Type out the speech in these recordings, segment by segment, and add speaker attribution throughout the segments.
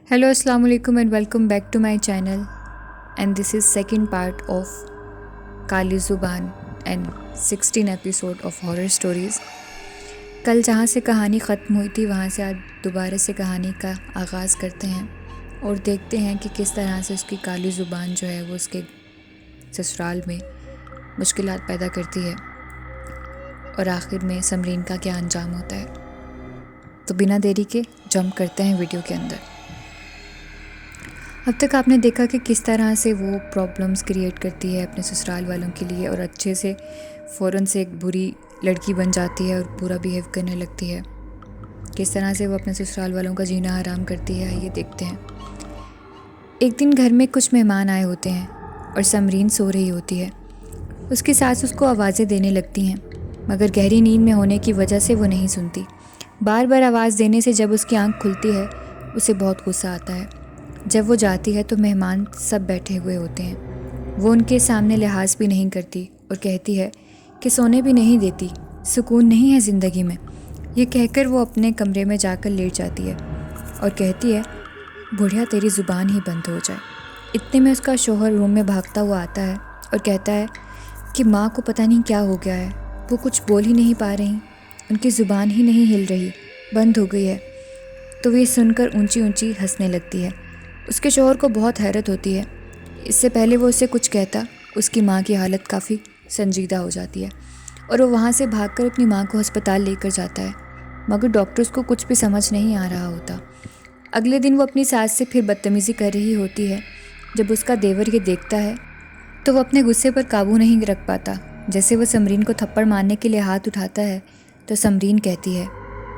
Speaker 1: Hello, Assalamu alaikum and welcome back to my channel. And this is second part of काली ज़ुबान and 16 episode of horror stories. कल जहाँ से कहानी ख़त्म हुई थी वहाँ से आज दोबारा से कहानी का आगाज़ करते हैं और देखते हैं कि किस तरह से उसकी काली ज़ुबान जो है वो उसके ससुराल में मुश्किलात पैदा करती है और आखिर में समरीन का क्या अंजाम होता है। तो बिना देरी के जंप करते हैं वीडियो के अंदर। अब तक आपने देखा कि किस तरह से वो प्रॉब्लम्स क्रिएट करती है अपने ससुराल वालों के लिए और अच्छे से फ़ौरन से एक बुरी लड़की बन जाती है और बुरा बिहेव करने लगती है। किस तरह से वो अपने ससुराल वालों का जीना हराम करती है ये देखते हैं। एक दिन घर में कुछ मेहमान आए होते हैं और समरीन सो रही होती है। उसकी सास उसको आवाज़ें देने लगती हैं मगर गहरी नींद में होने की वजह से वो नहीं सुनती। बार बार आवाज़ देने से जब उसकी आंख खुलती है उसे बहुत गुस्सा आता है। जब वो जाती है तो मेहमान सब बैठे हुए होते हैं। वो उनके सामने लिहाज भी नहीं करती और कहती है कि सोने भी नहीं देती, सुकून नहीं है ज़िंदगी में। ये कहकर वो अपने कमरे में जाकर लेट जाती है और कहती है बुढ़िया तेरी ज़ुबान ही बंद हो जाए। इतने में उसका शौहर रूम में भागता हुआ आता है और कहता है कि माँ को पता नहीं क्या हो गया है, वो कुछ बोल ही नहीं पा रही, उनकी ज़ुबान ही नहीं हिल रही, बंद हो गई है। तो वे सुनकर ऊंची ऊंची हंसने लगती है। उसके शौहर को बहुत हैरत होती है। इससे पहले वो उसे कुछ कहता उसकी माँ की हालत काफ़ी संजीदा हो जाती है और वो वहाँ से भागकर अपनी माँ को अस्पताल लेकर जाता है मगर डॉक्टर्स को कुछ भी समझ नहीं आ रहा होता। अगले दिन वो अपनी सास से फिर बदतमीज़ी कर रही होती है। जब उसका देवर ये देखता है तो वो अपने गुस्से पर काबू नहीं रख पाता। जैसे वो समरीन को थप्पड़ मारने के लिए हाथ उठाता है तो समरीन कहती है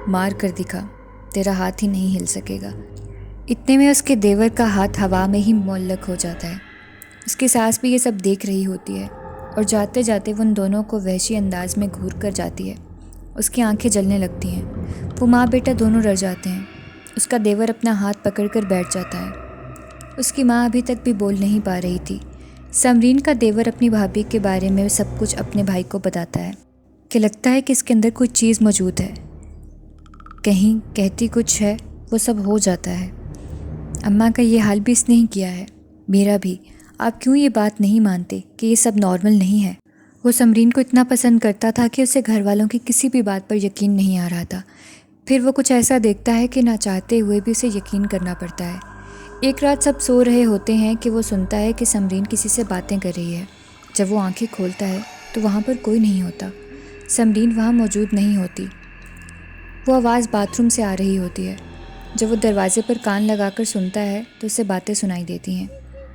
Speaker 1: मार कर दिखा, तेरा हाथ ही नहीं हिल सकेगा। इतने में उसके देवर का हाथ हवा में ही मुअल्लक हो जाता है। उसकी सास भी ये सब देख रही होती है और जाते जाते वो उन दोनों को वहशी अंदाज में घूर कर जाती है। उसकी आंखें जलने लगती हैं। वो माँ बेटा दोनों डर जाते हैं। उसका देवर अपना हाथ पकड़कर बैठ जाता है। उसकी माँ अभी तक भी बोल नहीं पा रही थी। समरीन का देवर अपनी भाभी के बारे में सब कुछ अपने भाई को बताता है कि लगता है कि इसके अंदर कोई चीज़ मौजूद है, कहीं कहती कुछ है, वो सब हो जाता है। अम्मा का ये हाल भी इसने ही किया है, मेरा भी। आप क्यों ये बात नहीं मानते कि ये सब नॉर्मल नहीं है। वो समरीन को इतना पसंद करता था कि उसे घर वालों की किसी भी बात पर यकीन नहीं आ रहा था। फिर वो कुछ ऐसा देखता है कि ना चाहते हुए भी उसे यकीन करना पड़ता है। एक रात सब सो रहे होते हैं कि वो सुनता है कि समरीन किसी से बातें कर रही है। जब वो आंखें खोलता है तो वहाँ पर कोई नहीं होता। समरीन वहाँ मौजूद नहीं होती। वो आवाज़ बाथरूम से आ रही होती है। जब वो दरवाज़े पर कान लगाकर सुनता है तो उसे बातें सुनाई देती हैं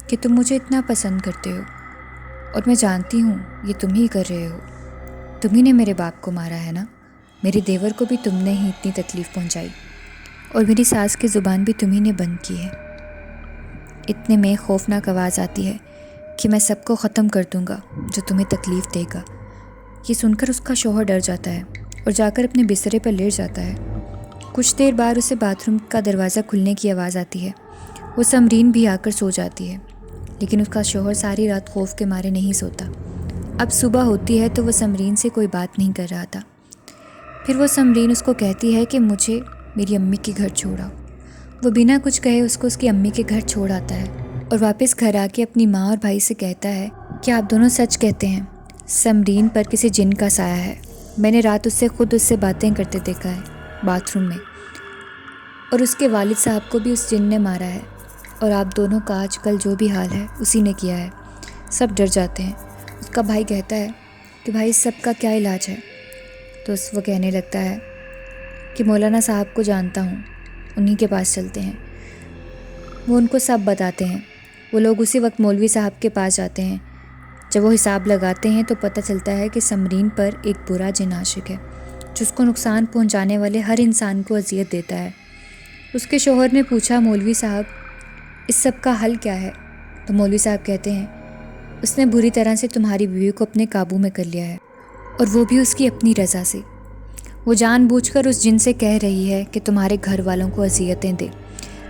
Speaker 1: कि तुम मुझे इतना पसंद करते हो और मैं जानती हूँ ये तुम ही कर रहे हो। तुम ही ने मेरे बाप को मारा है ना, मेरे देवर को भी तुमने ही इतनी तकलीफ़ पहुँचाई और मेरी सास की ज़ुबान भी तुम्ही ने बंद की है। इतने में खौफनाक आवाज़ आती है कि मैं सबको ख़त्म कर दूँगा जो तुम्हें तकलीफ़ देगा। ये सुनकर उसका शौहर डर जाता है और जाकर अपने बिस्तरे पर लेट जाता है। कुछ देर बाद उसे बाथरूम का दरवाज़ा खुलने की आवाज़ आती है। वो समरीन भी आकर सो जाती है लेकिन उसका शौहर सारी रात खौफ के मारे नहीं सोता। अब सुबह होती है तो वो समरीन से कोई बात नहीं कर रहा था। फिर वो समरीन उसको कहती है कि मुझे मेरी अम्मी के घर छोड़ा। वो बिना कुछ कहे उसको उसकी अम्मी के घर छोड़ आता है और वापस घर आके अपनी माँ और भाई से कहता है कि आप दोनों सच कहते हैं, समरीन पर किसी जिन का साया है। मैंने रात उससे बातें करते देखा है बाथरूम में और उसके वालिद साहब को भी उस जिन ने मारा है और आप दोनों का आजकल जो भी हाल है उसी ने किया है। सब डर जाते हैं। उसका भाई कहता है कि भाई इस सब का क्या इलाज है। तो वो कहने लगता है कि मौलाना साहब को जानता हूँ, उन्हीं के पास चलते हैं। वो उनको सब बताते हैं। वो लोग उसी वक्त मौलवी साहब के पास जाते हैं। जब वो हिसाब लगाते हैं तो पता चलता है कि समरीन पर एक बुरा जिन आशिक है जो उसको नुकसान पहुंचाने वाले हर इंसान को अजियत देता है। उसके शौहर ने पूछा मौलवी साहब इस सब का हल क्या है। तो मौलवी साहब कहते हैं उसने बुरी तरह से तुम्हारी बीवी को अपने काबू में कर लिया है और वो भी उसकी अपनी रज़ा से। वो जानबूझकर उस जिन से कह रही है कि तुम्हारे घर वालों को अजियतें दे।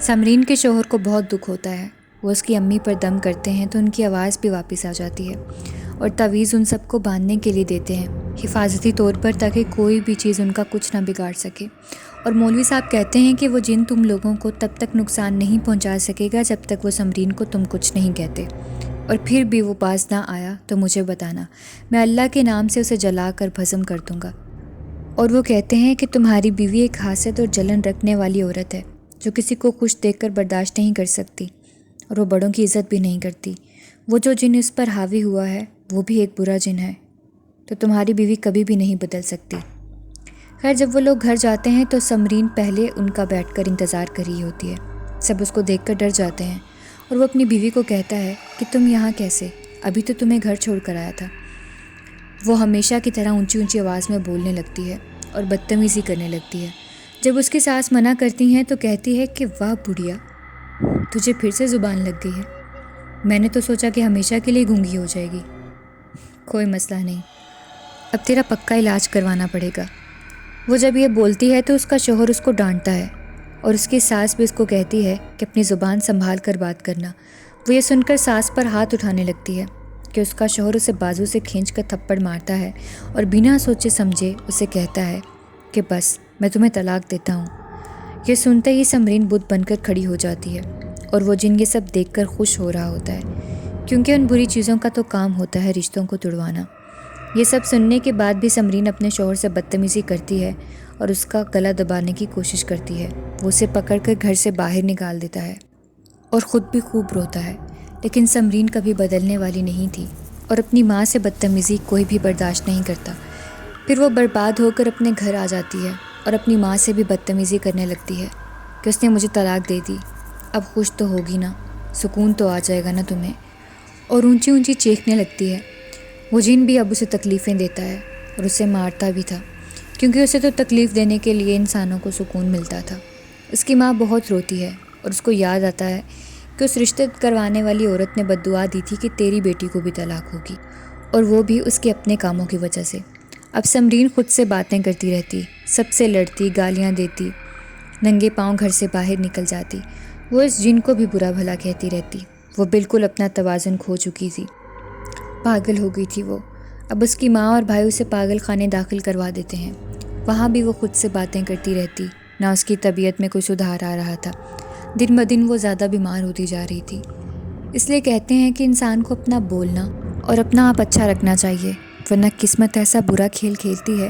Speaker 1: समरीन के शौहर को बहुत दुख होता है। وہ اس کی امی پر دم کرتے ہیں تو ان کی آواز بھی واپس آ جاتی ہے اور تعویذ ان سب کو باندھنے کے لیے دیتے ہیں حفاظتی طور پر، تاکہ کوئی بھی چیز ان کا کچھ نہ بگاڑ سکے۔ اور مولوی صاحب کہتے ہیں کہ وہ جن تم لوگوں کو تب تک نقصان نہیں پہنچا سکے گا جب تک وہ سمرین کو تم کچھ نہیں کہتے، اور پھر بھی وہ پاس نہ آیا تو مجھے بتانا، میں اللہ کے نام سے اسے جلا کر بھسم کر دوں گا۔ اور وہ کہتے ہیں کہ تمہاری بیوی ایک حاسد اور جلن رکھنے والی عورت ہے جو کسی کو خوش دیکھ کر برداشت نہیں کر سکتی، اور وہ بڑوں کی عزت بھی نہیں کرتی۔ وہ جو جن اس پر حاوی ہوا ہے وہ بھی ایک برا جن ہے، تو تمہاری بیوی کبھی بھی نہیں بدل سکتی۔ خیر، جب وہ لوگ گھر جاتے ہیں تو سمرین پہلے ان کا بیٹھ کر انتظار کر رہی ہوتی ہے۔ سب اس کو دیکھ کر ڈر جاتے ہیں اور وہ اپنی بیوی کو کہتا ہے کہ تم یہاں کیسے؟ ابھی تو تمہیں گھر چھوڑ کر آیا تھا۔ وہ ہمیشہ کی طرح اونچی اونچی آواز میں بولنے لگتی ہے اور بدتمیزی کرنے لگتی ہے۔ جب اس کی ساس منع کرتی ہیں تو کہتی ہے کہ واہ بڑھیا، تجھے پھر سے زبان لگ گئی ہے، میں نے تو سوچا کہ ہمیشہ کے لیے گونگی ہو جائے گی۔ کوئی مسئلہ نہیں، اب تیرا پکا علاج کروانا پڑے گا۔ وہ جب یہ بولتی ہے تو اس کا شوہر اس کو ڈانٹتا ہے اور اس کی ساس بھی اس کو کہتی ہے کہ اپنی زبان سنبھال کر بات کرنا۔ وہ یہ سن کر ساس پر ہاتھ اٹھانے لگتی ہے کہ اس کا شوہر اسے بازو سے کھینچ کر تھپڑ مارتا ہے اور بنا سوچے سمجھے اسے کہتا ہے کہ بس میں تمہیں طلاق دیتا ہوں۔ یہ سنتے ہی سمرین بت بن کر کھڑی ہو جاتی ہے اور وہ جن یہ سب دیکھ کر خوش ہو رہا ہوتا ہے، کیونکہ ان بری چیزوں کا تو کام ہوتا ہے رشتوں کو توڑوانا۔ یہ سب سننے کے بعد بھی سمرین اپنے شوہر سے بدتمیزی کرتی ہے اور اس کا گلا دبانے کی کوشش کرتی ہے۔ وہ اسے پکڑ کر گھر سے باہر نکال دیتا ہے اور خود بھی خوب روتا ہے، لیکن سمرین کبھی بدلنے والی نہیں تھی اور اپنی ماں سے بدتمیزی کوئی بھی برداشت نہیں کرتا۔ پھر وہ برباد ہو کر اپنے گھر آ جاتی ہے اور اپنی ماں سے بھی بدتمیزی کرنے لگتی ہے کہ اس نے مجھے طلاق دے دی، اب خوش تو ہوگی نا، سکون تو آ جائے گا نا تمہیں، اور اونچی اونچی چیخنے لگتی ہے۔ وہ جن بھی اب اسے تکلیفیں دیتا ہے اور اسے مارتا بھی تھا، کیونکہ اسے تو تکلیف دینے کے لیے انسانوں کو سکون ملتا تھا۔ اس کی ماں بہت روتی ہے اور اس کو یاد آتا ہے کہ اس رشتے کروانے والی عورت نے بد دعا دی تھی کہ تیری بیٹی کو بھی طلاق ہوگی، اور وہ بھی اس کے اپنے کاموں کی وجہ سے۔ اب سمرین خود سے باتیں کرتی رہتی، سب سے لڑتی، گالیاں دیتی، ننگے پاؤں گھر سے باہر نکل جاتی۔ وہ اس جن کو بھی برا بھلا کہتی رہتی۔ وہ بالکل اپنا توازن کھو چکی تھی، پاگل ہو گئی تھی وہ۔ اب اس کی ماں اور بھائی اسے پاگل خانے داخل کروا دیتے ہیں۔ وہاں بھی وہ خود سے باتیں کرتی رہتی، نہ اس کی طبیعت میں کوئی سدھار آ رہا تھا، دن بدن وہ زیادہ بیمار ہوتی جا رہی تھی۔ اس لیے کہتے ہیں کہ انسان کو اپنا بولنا اور اپنا آپ اچھا رکھنا چاہیے، ورنہ قسمت ایسا برا کھیل کھیلتی ہے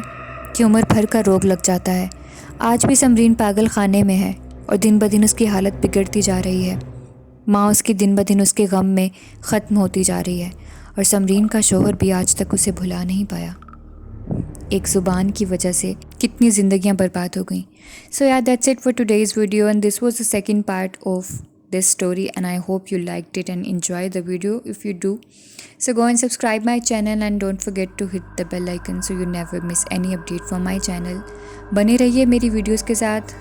Speaker 1: کہ عمر بھر کا روگ لگ جاتا ہے۔ آج بھی سمرین پاگل خانے میں ہے اور دن بدن اس کی حالت بگڑتی جا رہی ہے۔ ماں اس کی دن بدن اس کے غم میں ختم ہوتی جا رہی ہے، اور سمرین کا شوہر بھی آج تک اسے بھلا نہیں پایا۔ ایک زبان کی وجہ سے کتنی زندگیاں برباد ہو گئیں۔ So yeah, that's it for today's video, and this was the second part of this story, and I hope you liked it and enjoyed the video. If you do, so go and subscribe my channel and don't forget to hit the bell icon so you never miss any update from my channel. بنے رہیے میری videos کے ساتھ،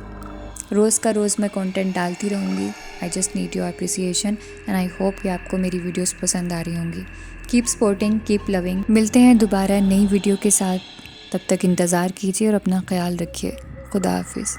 Speaker 1: روز کا روز میں content ڈالتی رہوں گی۔ I just need your appreciation and I hope کہ آپ کو میری ویڈیوز پسند آ رہی ہوں گی۔ Keep supporting, keep loving. ملتے ہیں دوبارہ نئی ویڈیو کے ساتھ، تب تک انتظار کیجیے اور اپنا خیال رکھیے۔ خدا حافظ۔